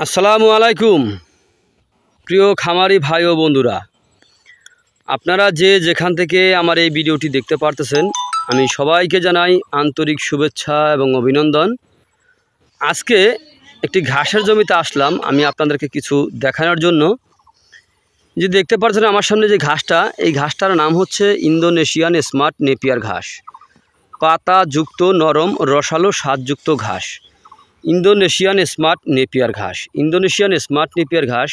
আসসালামু আলাইকুম প্রিয় খামারি ভাই ও বন্ধুরা, আপনারা যে যেখান থেকে আমার এই ভিডিওটি দেখতে পারতেছেন, আমি সবাইকে জানাই আন্তরিক শুভেচ্ছা এবং অভিনন্দন। আজকে একটি ঘাসের জমিতে আসলাম আমি আপনাদেরকে কিছু দেখানোর জন্য। যে দেখতে পাচ্ছেন আমার সামনে যে ঘাসটা, এই ঘাসটার নাম হচ্ছে ইন্দোনেশিয়ান স্মার্ট নেপিয়ার ঘাস। পাতাযুক্ত নরম রসালো স্বাদযুক্ত ঘাস, ইন্দোনেশিয়ান স্মার্ট নেপিয়ার ঘাস। ইন্দোনেশিয়ান স্মার্ট নেপিয়ার ঘাস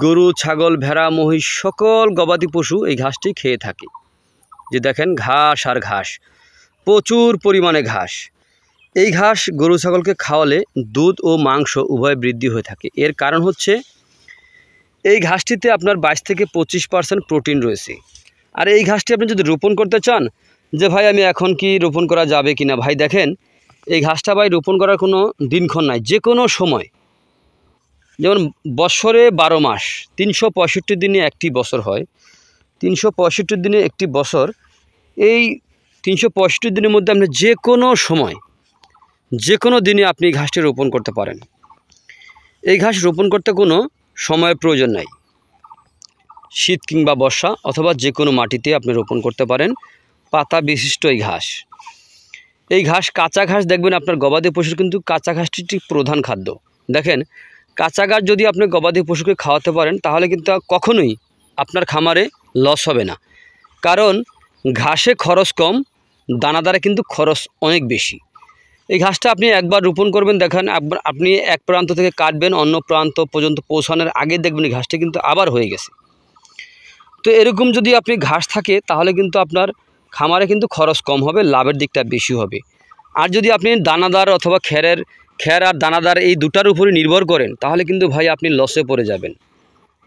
গরু, ছাগল, ভেড়া, মহিষ সকল গবাদি পশু এই ঘাসটি খেয়ে থাকে। যে দেখেন ঘাস আর ঘাস, প্রচুর পরিমাণে ঘাস। এই ঘাস গরু ছাগলকে খাওয়ালে দুধ ও মাংস উভয় বৃদ্ধি হয়ে থাকে। এর কারণ হচ্ছে এই ঘাসটিতে আপনার 22 থেকে 25% প্রোটিন রয়েছে। আর এই ঘাসটি আপনি যদি রোপণ করতে চান, যে ভাই আমি এখন কি রোপণ করা যাবে কিনা, ভাই দেখেন এই ঘাসটা ভাই রোপণ করার কোনো দিনক্ষণ নাই, যে কোনো সময়। যেমন বছরে 12 মাস 365 দিনে একটি বছর হয়, 365 দিনে একটি বছর। এই 365 দিনের মধ্যে আপনি যে কোনো সময় যে কোনো দিনে আপনি ঘাসটি রোপণ করতে পারেন। এই ঘাস রোপণ করতে কোনো সময়ের প্রয়োজন নাই, শীত কিংবা বর্ষা অথবা যে কোনো মাটিতে আপনি রোপণ করতে পারেন। পাতা বিশিষ্ট এই ঘাস, এই ঘাস কাঁচা ঘাস দেখবেন আপনার গবাদি পশুর কিন্তু কাঁচা ঘাসটি প্রধান খাদ্য। দেখেন কাঁচা ঘাস যদি আপনি গবাদি পশুকে খাওয়াতে পারেন, তাহলে কিন্তু কখনোই আপনার খামারে লস হবে না। কারণ ঘাসে খরচ কম, দানাদারে কিন্তু খরচ অনেক বেশি। এই ঘাসটা আপনি একবার রোপণ করবেন, দেখেন আপনি এক প্রান্ত থেকে কাটবেন, অন্য প্রান্ত পর্যন্ত পৌঁছানোর আগে দেখবেন এই ঘাসটা কিন্তু আবার হয়ে গেছে। তো এরকম যদি আপনি ঘাস থাকে, তাহলে কিন্তু আপনার খামারে কিন্তু খরচ কম হবে, লাভের দিকটা বেশি হবে। আর যদি আপনি দানাদার অথবা খ্যার আর দানাদার এই দুটার উপরে নির্ভর করেন, তাহলে কিন্তু ভাই আপনি লসে পড়ে যাবেন।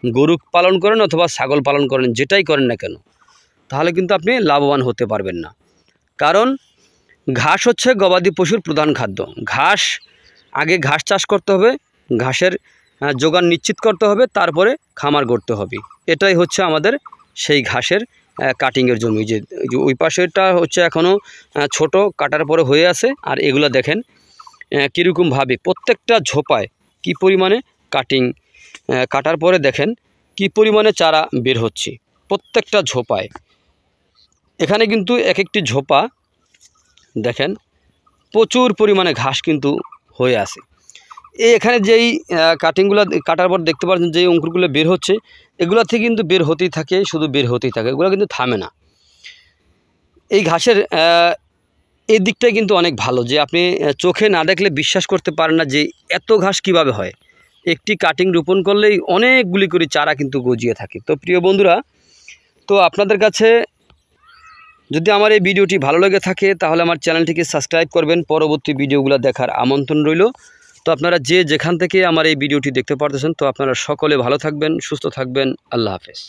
গরু পালন করেন অথবা ছাগল পালন করেন, যেটাই করেন না কেন, তাহলে কিন্তু আপনি লাভবান হতে পারবেন না। কারণ ঘাস হচ্ছে গবাদি পশুর প্রধান খাদ্য। আগে ঘাস চাষ করতে হবে, ঘাসের যোগান নিশ্চিত করতে হবে, তারপরে খামার করতে হবে। এটাই হচ্ছে আমাদের সেই ঘাসের কাটিংয়ের জমি। যে ওই পাশেটা হচ্ছে এখনও ছোট, কাটার পরে হয়ে আছে। আর এগুলো দেখেন কীরকমভাবে প্রত্যেকটা ঝোপায় কি পরিমাণে কাটার পরে দেখেন কি পরিমাণে চারা বের হচ্ছে প্রত্যেকটা ঝোপায়। এখানে কিন্তু এক একটি ঝোপা দেখেন প্রচুর পরিমাণে ঘাস কিন্তু হয়ে আছে। এখানে যেই কাটিংগুলো কাটার পর দেখতে পাচ্ছেন যে অঙ্কুরগুলো বের হচ্ছে, এগুলো থেকে কিন্তু বের হতেই থাকে, শুধু বের হতেই থাকে, এগুলো কিন্তু থামে না। এই ঘাসের এই দিকটাই কিন্তু অনেক ভালো, যে আপনি চোখে না দেখলে বিশ্বাস করতে পারেন না যে এত ঘাস কিভাবে হয়। একটি কাটিং রোপণ করলেই অনেকগুলি করে চারা কিন্তু গজিয়ে থাকে। তো প্রিয় বন্ধুরা, তো আপনাদের কাছে যদি আমার এই ভিডিওটি ভালো লেগে থাকে, তাহলে আমার চ্যানেলটিকে সাবস্ক্রাইব করবেন, পরবর্তী ভিডিওগুলো দেখার আমন্ত্রণ রইল। তো আপনারা যে যেখান থেকে আমার এই ভিডিওটি দেখতে পারতেছেন, তো আপনারা সকলে ভালো থাকবেন, সুস্থ থাকবেন। আল্লাহ হাফেজ।